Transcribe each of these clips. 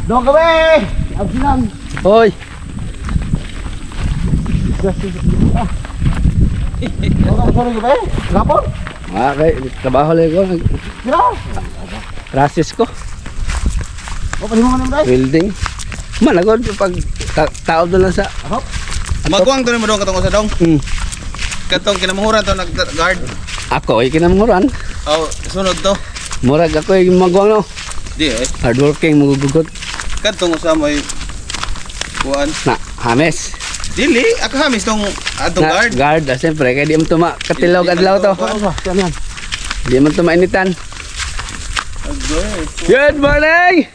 Dong gabi! Absinan! Hoy! Sorry gabi? Gapon? Okay, trabaho lang ko. Sira? Process ko. O, pwede mo ka naman guys? Building. Managod pag tao doon lang sa... Ako? Magkuang to ni mo dong katong usa dong. Katong kinamuhuran to nag-guard. Ako ay kinamuran. Oh, sunod to. Murag ako ay magwang no. Di eh. Hardworking, magugugot. Katong usa mo ay kuan. Na, hames. Dili, ako hamis tong atong Na, guard. guard. Siyempre, kaya di mo tuma katilaw adlaw to. Oo, yan yan. Di mo tumainitan. Agoy. Good morning!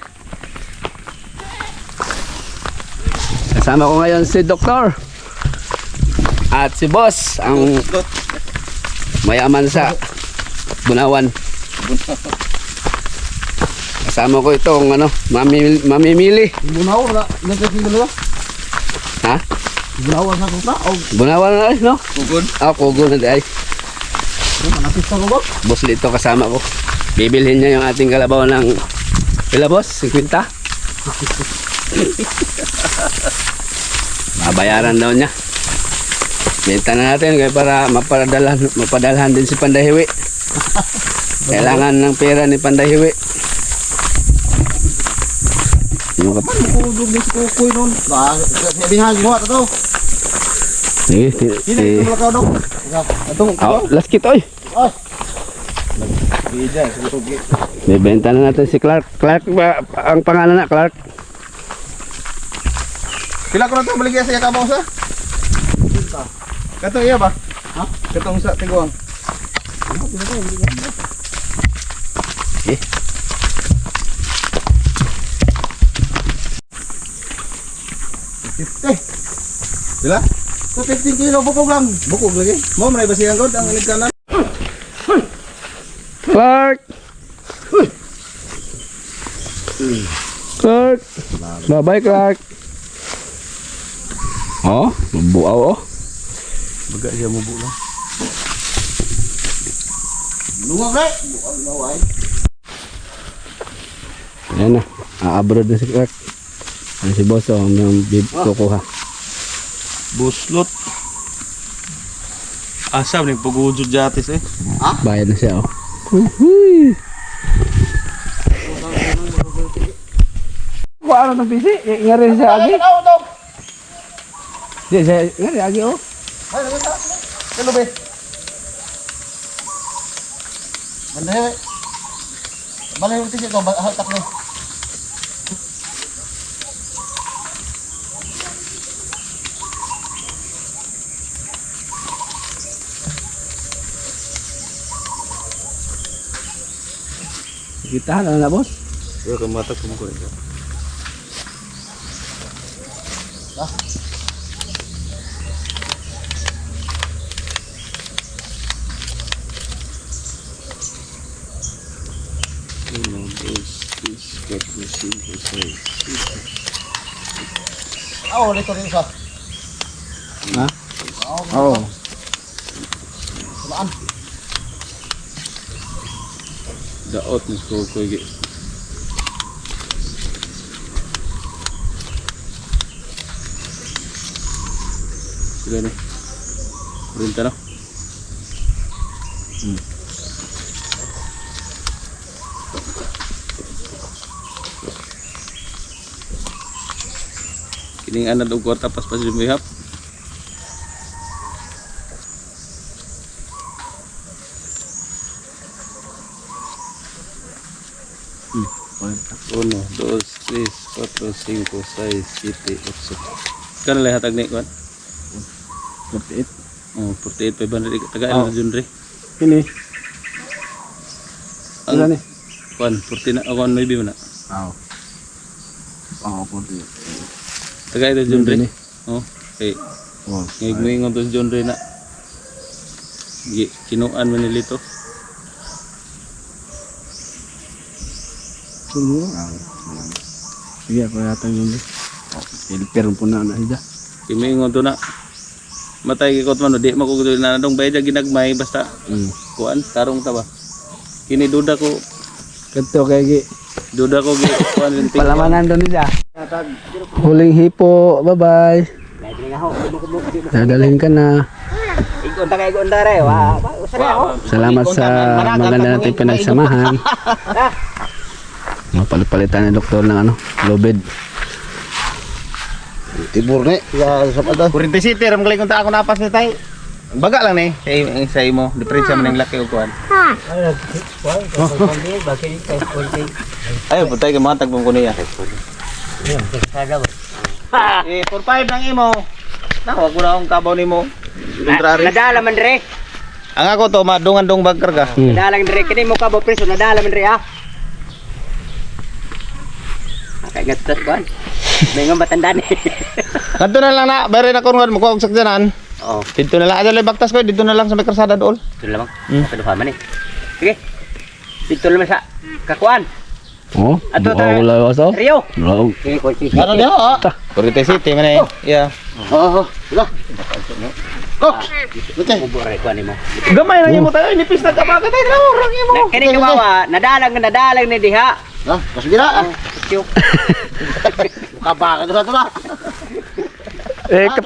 Kasama ko ngayon si Doktor at si Boss, ang mayaman sa Bunawan. Kasama ko itong ano, mamimili. Bunaw, wala. Nagkakilo na. Ha? Bunaw, sa kuta. O, Bunawan na no? Kugod. Kugo na di ay. manapis ka ko ba? Boss Lito kasama ko. Bibilhin niya yung ating kalabaw ng pila boss? 50? Babayaran daw niya. Benta na natin kaya para mapadalhan din si Pandahiwi. Kailangan ng pera ni Pandahiwi. Yung Ano ko dugay si Kukoy noon? Sabi nga, gumawa ka to. Sige, Hindi, tumulakaw daw. Atong, last kit oy. ay. Bida, sutugi. Bebenta na natin si Clark. Clark ba ang pangalan na Clark? Pila ko na to baligya sa kabaw sa? Katong iya ba? Ha? Katong sa tiguang. Eh. Pila? So 15 kilo, bukog lang. Bukog lagi. Mo man basihan ko ang inig kanan. Clark! Clark! Bye-bye Clark! Oh, buaw oh. Baga siya mo bulo. Lungag na. Bukog na wai. Ayan na, abroad na si Clark. Ano si Boss oh, hanggang kukuha. Buslot. Asam ni pagujud jatis eh. Bayad na siya oh. Uhuy! Kung ano ng pisi, ngari siya agi. Ikaw, Dong. Di siya, ngari agi oh. Ay, nakita. Kalo be. Banday. Balay yung tisi ko, haltak mo. Kita na Boss. Yo kamata ko mo ko. Oo, dito rin isa. Ha? Oo. Oo. Salaan. Daot ni ko gi. Sila ni. Rinta na. Kining anad og kwarta pas limihap. Uno, dos, tres, cuatro, cinco, seis, siete, ocho. Kan lahat hatag ni kwan? 48. Oh, 48 500 tagaan na jud re. Ini. Ang Sila ni. kwan 40 na kwan maybe man na. Oo. Oo, punti. Taga ito jud re. Ni. Oh, okay. Oh. Ngig-ngig to jud re na. Kinuan man nilito. Sumo. Sige, ako yata yun. Pilper po na siya. Kimingon to na. Matay kikot man di makugudo na dong bayad ginagmay basta kuan tarong ta ba. Kini duda ko Kanto kay gi Duda ko kuan rin ting. Palamanan doon siya. Huling hipo. Bye-bye. Dadalhin ka na. Salamat sa maganda nating pinagsamahan. Mapalit-palitan ni doktor ng lubid. Tibur ni. Sa pata. Kurente city ram gali kun ta ako napas ni tay. Baga lang ni sa imo, diferensya man ang laki ug kuan. Ay, putay ka matag pong kuno ya. 45 lang imo. Wag ko na akong kabaw nimo. Kontrary. Nadala man dire. Ang ako to madungan-dung bag karga. Nadala dire kini mo ka bo preso nadala man dire ah. Kay gatas ban. May nga matanda ni. Kadto na lang na, bare na kon mo ko og sakyanan. Oo. Dito na lang adto bagtas ko dito na lang sa may karsada dool. Dito lamang. Kaduha man eh. Sige. Dito lamang sa kakuan. Oh, Ato, wala waso. Rio. Wala. Kini ko si. Ano dia? Kurente city man eh. Yeah. Oo. Sila. Kok. Butay. Bubore ko nimo. Gamay na imo tayo, nipis na ka ba katay na orang imo. Kini kawawa, nadalang ni diha. Ha, kasbira. Tiyok. Kabaka sa tula.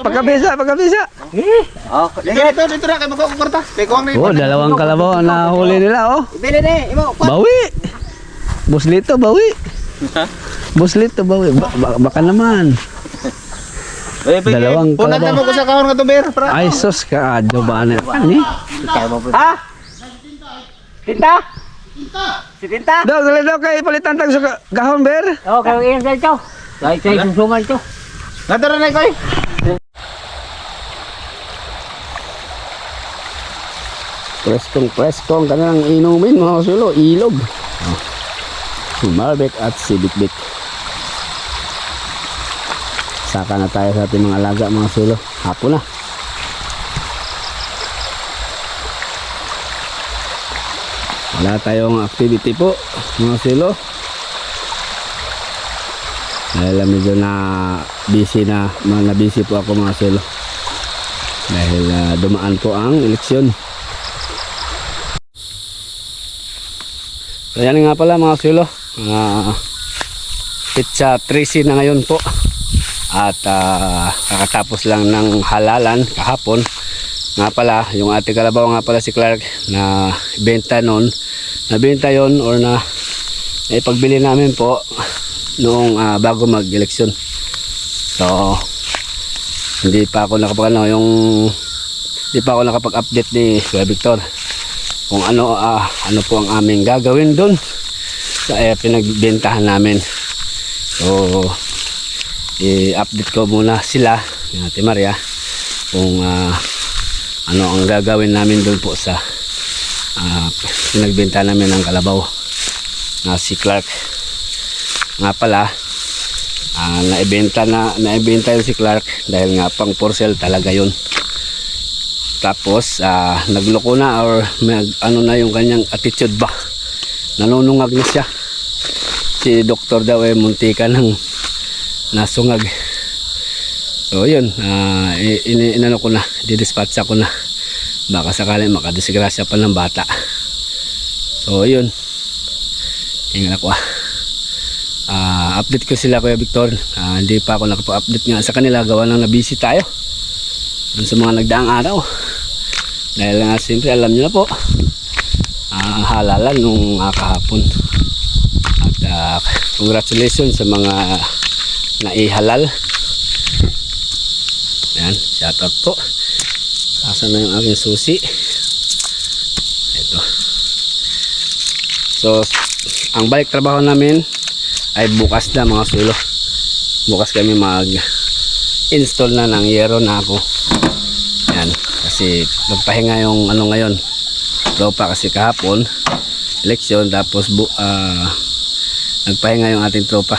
Pagkabisa. Oh, Dito na kay magkukwarta. Kay kuwang ni. Oh, dalawang kalabaw na huli nila, oh. bili ni imo. Bawi. Buslito, bawi. Buslito, bawi. Baka naman. Dalawang Punat na mo ko sa kahon nga tuber. Ay, sus ka. Adyo ba na? Ani? Ha? Tinta? Si Tinta? Daw, dali daw kay palitan tag sa gahon, ber. Oh, kayo iyan dito. Kay susungan ito. Nadara na koy. Preskong kanang inumin mga sulo, ilog. Si Marbeck at si Bitbit. Saka na tayo sa ating mga alaga mga sulo. Hapon na. Wala tayong activity po mga sulo. Dahil medyo na busy po ako mga sulo. Dahil dumaan po ang eleksyon. So yan nga pala mga sulo. Pitsa 13 na ngayon po. At kakatapos lang ng halalan kahapon. Nga pala, yung ating kalabaw nga pala si Clark na benta noon. Nabenta yon or na ipagbili namin po noong bago mag-eleksyon. So hindi pa ako nakapag-update ni Kuya Victor kung ano po ang aming gagawin doon sa pinagbentahan namin. So i-update ko muna sila ni Ate Maria kung ano ang gagawin namin doon po sa pinagbenta namin ng kalabaw na si Clark. Nga pala naibenta yun si Clark dahil nga pang for sale talaga yun. Tapos nagloko na or ano na yung kanyang attitude ba, nanunungag na siya. Si doktor daw muntika ng nasungag. So yun, inano ko na, didispatcha ko na, baka sakaling makadisgrasya pa ng bata. So yun, tingnan ako update ko sila Kuya Victor. Hindi pa ako nakapa-update nga sa kanila, gawa nang nabisi tayo dun sa mga nagdaang araw. Dahil nga siyempre alam nyo na po, halalan nung kahapon. At congratulations sa mga naihalal. Yan, shoutout po. Asan na yung aking susi? Ito. So ang balik trabaho namin ay bukas na mga sulo. Bukas kami mag-install na ng yero na ako. Yan, kasi magpahinga yung ano ngayon, tropa, kasi kahapon eleksyon, tapos nagpahinga yung ating tropa.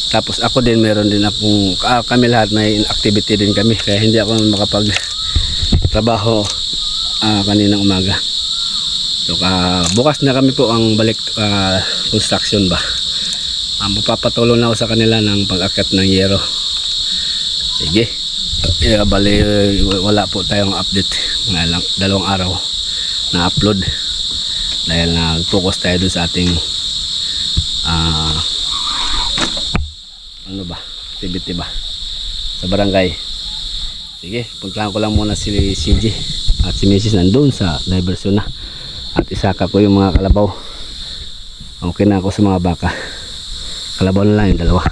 Tapos ako din, meron din akong kami lahat may activity din kami, kaya hindi ako makapag trabaho kaninang umaga. So bukas na kami po ang balik construction ba. Mapapatuloy na ako sa kanila ng pag-akyat ng yero. Sige. Bali wala po tayong update nga lang, 2 araw na upload dahil nag-focus tayo dun sa ating activity ba sa barangay. Sige, puntahan ko lang muna si CG at si Mrs. nandun sa diversion na. At isaka ko yung mga kalabaw. Okay na ako sa mga baka. Kalabaw na lang yung dalawa.